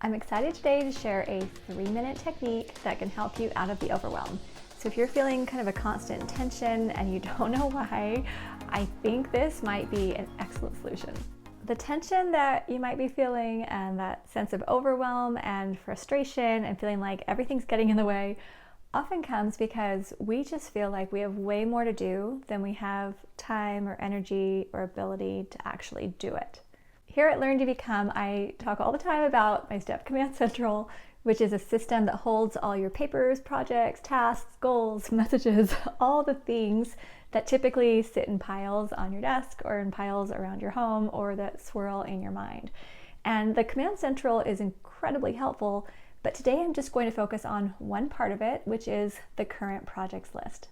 I'm excited today to share a 3-minute technique that can help you out of the overwhelm. So if you're feeling kind of a constant tension and you don't know why, I think this might be an excellent solution. The tension that you might be feeling and that sense of overwhelm and frustration and feeling like everything's getting in the way often comes because we just feel like we have way more to do than we have time or energy or ability to actually do it. Here at Learn to Become, I talk all the time about my Step Command Central, which is a system that holds all your papers, projects, tasks, goals, messages, all the things that typically sit in piles on your desk or in piles around your home or that swirl in your mind. And the Command Central is incredibly helpful, but today I'm just going to focus on one part of it, which is the current projects list.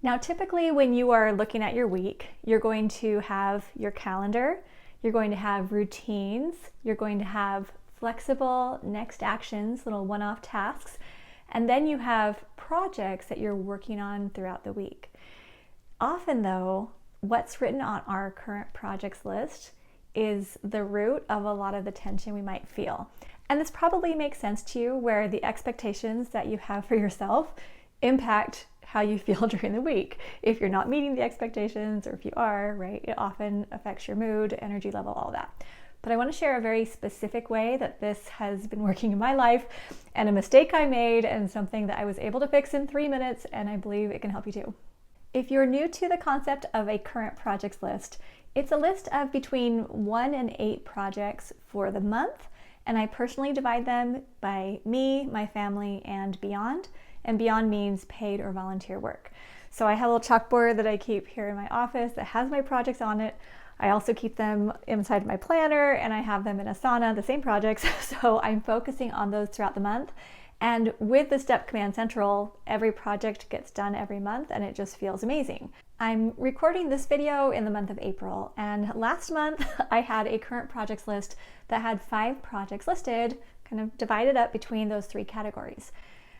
Now, typically when you are looking at your week, you're going to have your calendar, you're going to have routines, you're going to have flexible next actions, little one-off tasks, and then you have projects that you're working on throughout the week. Often though, what's written on our current projects list is the root of a lot of the tension we might feel. And this probably makes sense to you, where the expectations that you have for yourself impact how you feel during the week. If you're not meeting the expectations, or if you are, right, it often affects your mood, energy level, all that. But I want to share a very specific way that this has been working in my life, and a mistake I made, and something that I was able to fix in 3 minutes, and I believe it can help you too. If you're new to the concept of a current projects list, it's a list of between 1 and 8 projects for the month, and I personally divide them by me, my family, and beyond. And beyond means paid or volunteer work. So I have a little chalkboard that I keep here in my office that has my projects on it. I also keep them inside my planner, and I have them in Asana, the same projects. So I'm focusing on those throughout the month. And with the Step Command Central, every project gets done every month, and it just feels amazing. I'm recording this video in the month of April, and last month I had a current projects list that had 5 projects listed, kind of divided up between those 3 categories.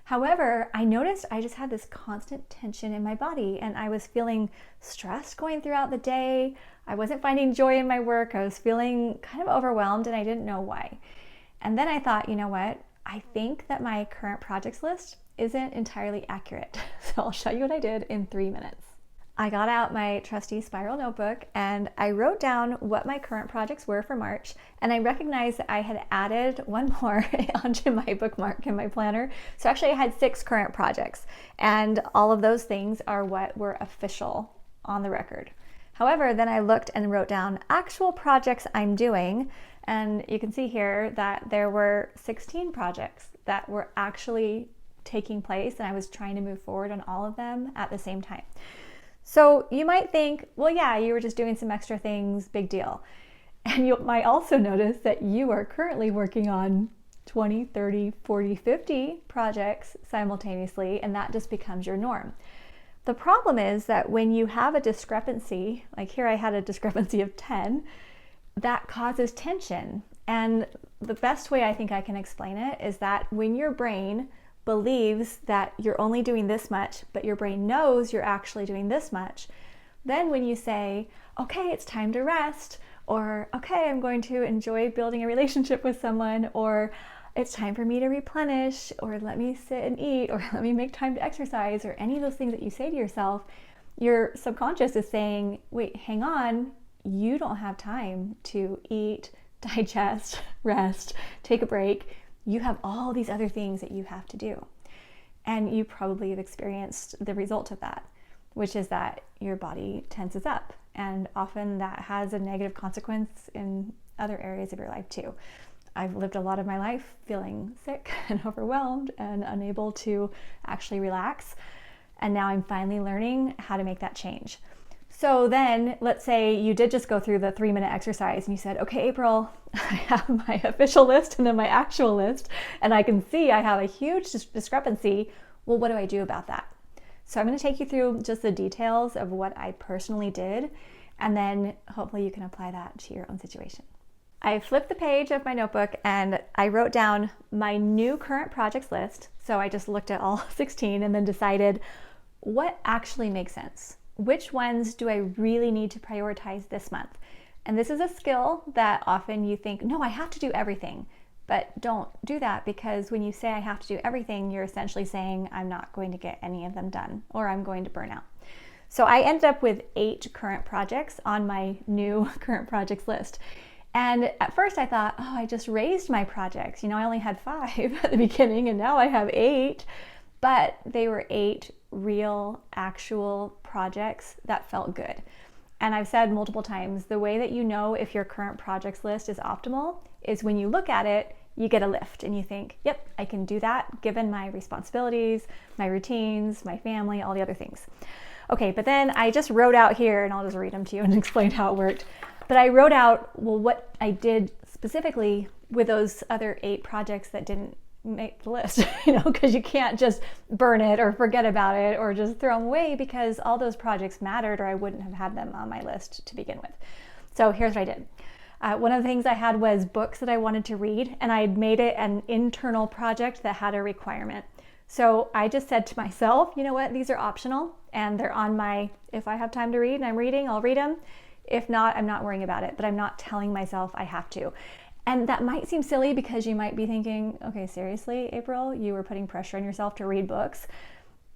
However, I noticed I just had this constant tension in my body, and I was feeling stressed going throughout the day. I wasn't finding joy in my work. I was feeling kind of overwhelmed, and I didn't know why. And then I thought, you know what? I think that my current projects list isn't entirely accurate. So I'll show you what I did in 3 minutes. I got out my trusty spiral notebook and I wrote down what my current projects were for March, and I recognized that I had added one more onto my bookmark in my planner. So actually I had 6 current projects, and all of those things are what were official on the record. However, then I looked and wrote down actual projects I'm doing, and you can see here that there were 16 projects that were actually taking place, and I was trying to move forward on all of them at the same time. So you might think, well, yeah, you were just doing some extra things, big deal. And you might also notice that you are currently working on 20, 30, 40, 50 projects simultaneously, and that just becomes your norm. The problem is that when you have a discrepancy, like here I had a discrepancy of 10, that causes tension. And the best way I think I can explain it is that when your brain believes that you're only doing this much, but your brain knows you're actually doing this much, then when you say, okay, it's time to rest, or okay, I'm going to enjoy building a relationship with someone, or it's time for me to replenish, or let me sit and eat, or let me make time to exercise, or any of those things that you say to yourself, your subconscious is saying, wait, hang on, you don't have time to eat, digest, rest, take a break. You have all these other things that you have to do. And you probably have experienced the result of that, which is that your body tenses up. And often that has a negative consequence in other areas of your life too. I've lived a lot of my life feeling sick and overwhelmed and unable to actually relax. And now I'm finally learning how to make that change. So then let's say you did just go through the 3-minute exercise and you said, okay, April, I have my official list and then my actual list, and I can see I have a huge discrepancy. Well, what do I do about that? So I'm going to take you through just the details of what I personally did, and then hopefully you can apply that to your own situation. I flipped the page of my notebook and I wrote down my new current projects list. So I just looked at all 16 and then decided what actually makes sense. Which ones do I really need to prioritize this month? And this is a skill that often you think, no, I have to do everything. But don't do that, because when you say I have to do everything, you're essentially saying I'm not going to get any of them done, or I'm going to burn out. So I ended up with 8 current projects on my new current projects list. And at first I thought, oh, I just raised my projects. I only had 5 at the beginning, and now I have 8. But they were 8 real, actual projects that felt good. And I've said multiple times, the way that you know if your current projects list is optimal is when you look at it, you get a lift and you think, yep, I can do that given my responsibilities, my routines, my family, all the other things. Okay, but then I just wrote out here, and I'll just read them to you and explain how it worked. But I wrote out, well, what I did specifically with those other 8 projects that didn't make the list, because you can't just burn it or forget about it or just throw them away, because all those projects mattered, or I wouldn't have had them on my list to begin with. So here's what I did. One of the things I had was books that I wanted to read, and I had made it an internal project that had a requirement. So I just said to myself, you know what, these are optional, and they're on my, if I have time to read and I'm reading, I'll read them. If not, I'm not worrying about it, but I'm not telling myself I have to. And that might seem silly, because you might be thinking, okay, seriously, April, you were putting pressure on yourself to read books.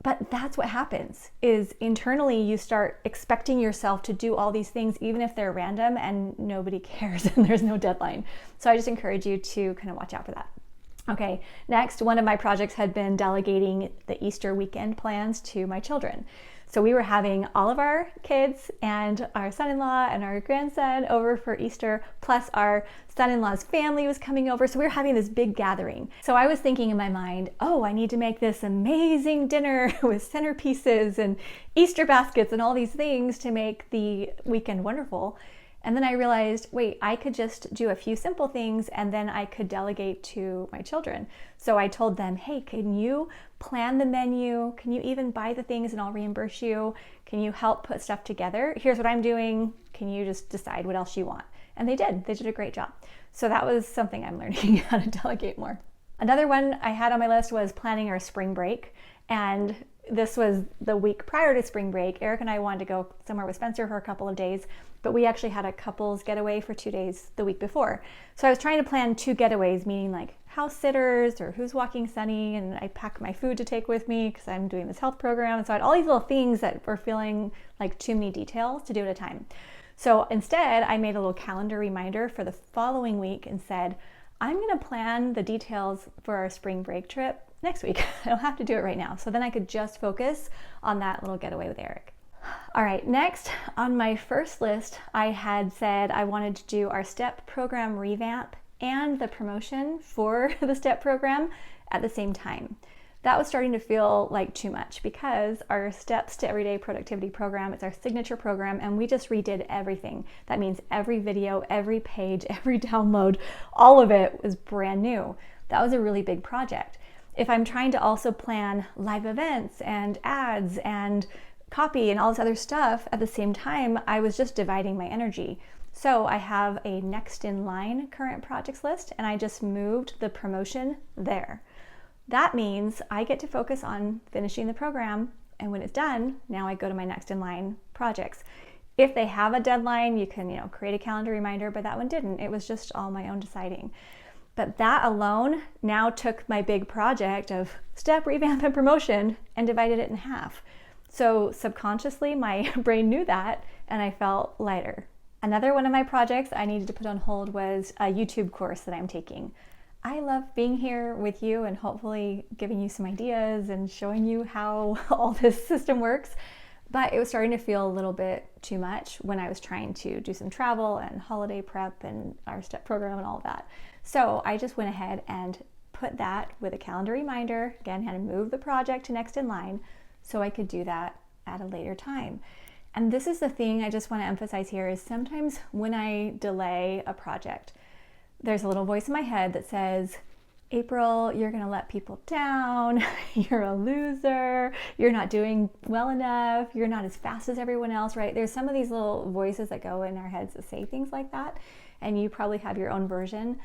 But that's what happens, is internally you start expecting yourself to do all these things, even if they're random and nobody cares and there's no deadline. So I just encourage you to kind of watch out for that. Okay, next, one of my projects had been delegating the Easter weekend plans to my children. So we were having all of our kids and our son-in-law and our grandson over for Easter, plus our son-in-law's family was coming over. So we were having this big gathering. So I was thinking in my mind, oh, I need to make this amazing dinner with centerpieces and Easter baskets and all these things to make the weekend wonderful. And then I realized, wait, I could just do a few simple things and then I could delegate to my children. So I told them, hey, can you plan the menu? Can you even buy the things and I'll reimburse you? Can you help put stuff together? Here's what I'm doing. Can you just decide what else you want? And they did. They did a great job. So that was something I'm learning, how to delegate more. Another one I had on my list was planning our spring break. And this was the week prior to spring break. Eric and I wanted to go somewhere with Spencer for a couple of days, but we actually had a couples getaway for 2 days the week before. So I was trying to plan 2 getaways, meaning like house sitters or who's walking Sunny, and I packed my food to take with me because I'm doing this health program. And so I had all these little things that were feeling like too many details to do at a time. So instead, I made a little calendar reminder for the following week and said, I'm going to plan the details for our spring break trip next week. I don't have to do it right now. So then I could just focus on that little getaway with Eric. All right, next on my first list, I had said I wanted to do our STEP program revamp and the promotion for the STEP program at the same time. That was starting to feel like too much, because our Steps to Everyday Productivity program, it's our signature program, and we just redid everything. That means every video, every page, every download, all of it was brand new. That was a really big project. If I'm trying to also plan live events and ads and copy and all this other stuff at the same time, I was just dividing my energy. So I have a next in line current projects list, and I just moved the promotion there. That means I get to focus on finishing the program, and when it's done, now I go to my next in line projects. If they have a deadline, you can, create a calendar reminder, but that one didn't. It was just all my own deciding. But that alone now took my big project of STEP, revamp, and promotion and divided it in half. So subconsciously, my brain knew that, and I felt lighter. Another one of my projects I needed to put on hold was a YouTube course that I'm taking. I love being here with you and hopefully giving you some ideas and showing you how all this system works. But it was starting to feel a little bit too much when I was trying to do some travel and holiday prep and our STEP program and all of that. So I just went ahead and put that with a calendar reminder. Again, had to move the project to next in line so I could do that at a later time. And this is the thing I just want to emphasize here, is sometimes when I delay a project, there's a little voice in my head that says, April, you're going to let people down. You're a loser. You're not doing well enough. You're not as fast as everyone else, right? There's some of these little voices that go in our heads that say things like that. And you probably have your own version.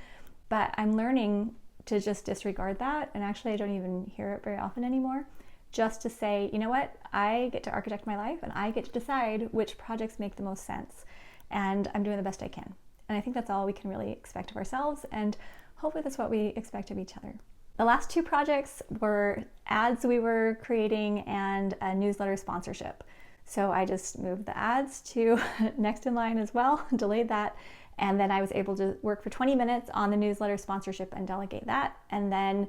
But I'm learning to just disregard that. And actually, I don't even hear it very often anymore. Just to say, you know what? I get to architect my life and I get to decide which projects make the most sense. And I'm doing the best I can. And I think that's all we can really expect of ourselves. And hopefully that's what we expect of each other. The last 2 projects were ads we were creating and a newsletter sponsorship. So I just moved the ads to next in line as well, delayed that, and then I was able to work for 20 minutes on the newsletter sponsorship and delegate that, and then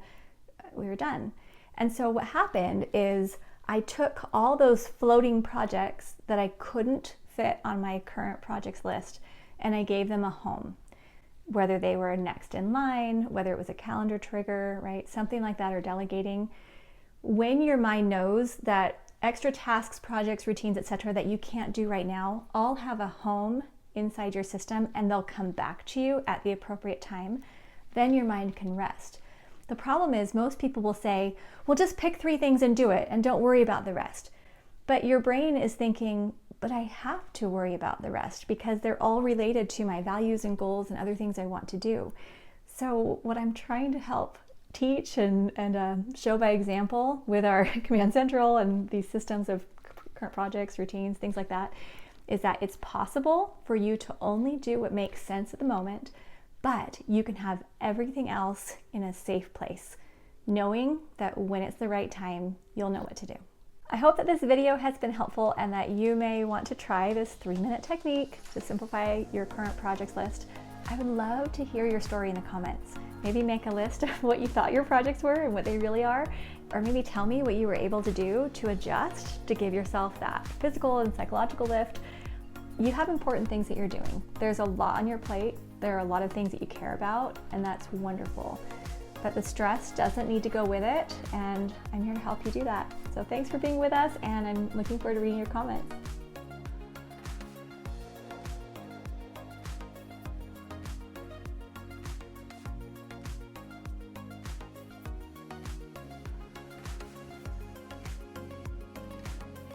we were done. And so what happened is I took all those floating projects that I couldn't fit on my current projects list and I gave them a home. Whether they were next in line, whether it was a calendar trigger, right? Something like that, or delegating. When your mind knows that extra tasks, projects, routines, etc. that you can't do right now all have a home inside your system and they'll come back to you at the appropriate time, then your mind can rest. The problem is most people will say, well, just pick 3 things and do it and don't worry about the rest. But your brain is thinking, but I have to worry about the rest because they're all related to my values and goals and other things I want to do. So what I'm trying to help teach and show by example with our Command Central and these systems of current projects, routines, things like that, is that it's possible for you to only do what makes sense at the moment, but you can have everything else in a safe place, knowing that when it's the right time, you'll know what to do. I hope that this video has been helpful and that you may want to try this 3-minute technique to simplify your current projects list. I would love to hear your story in the comments. Maybe make a list of what you thought your projects were and what they really are, or maybe tell me what you were able to do to adjust to give yourself that physical and psychological lift. You have important things that you're doing. There's a lot on your plate. There are a lot of things that you care about, and that's wonderful. But the stress doesn't need to go with it, and I'm here to help you do that. So thanks for being with us, and I'm looking forward to reading your comments.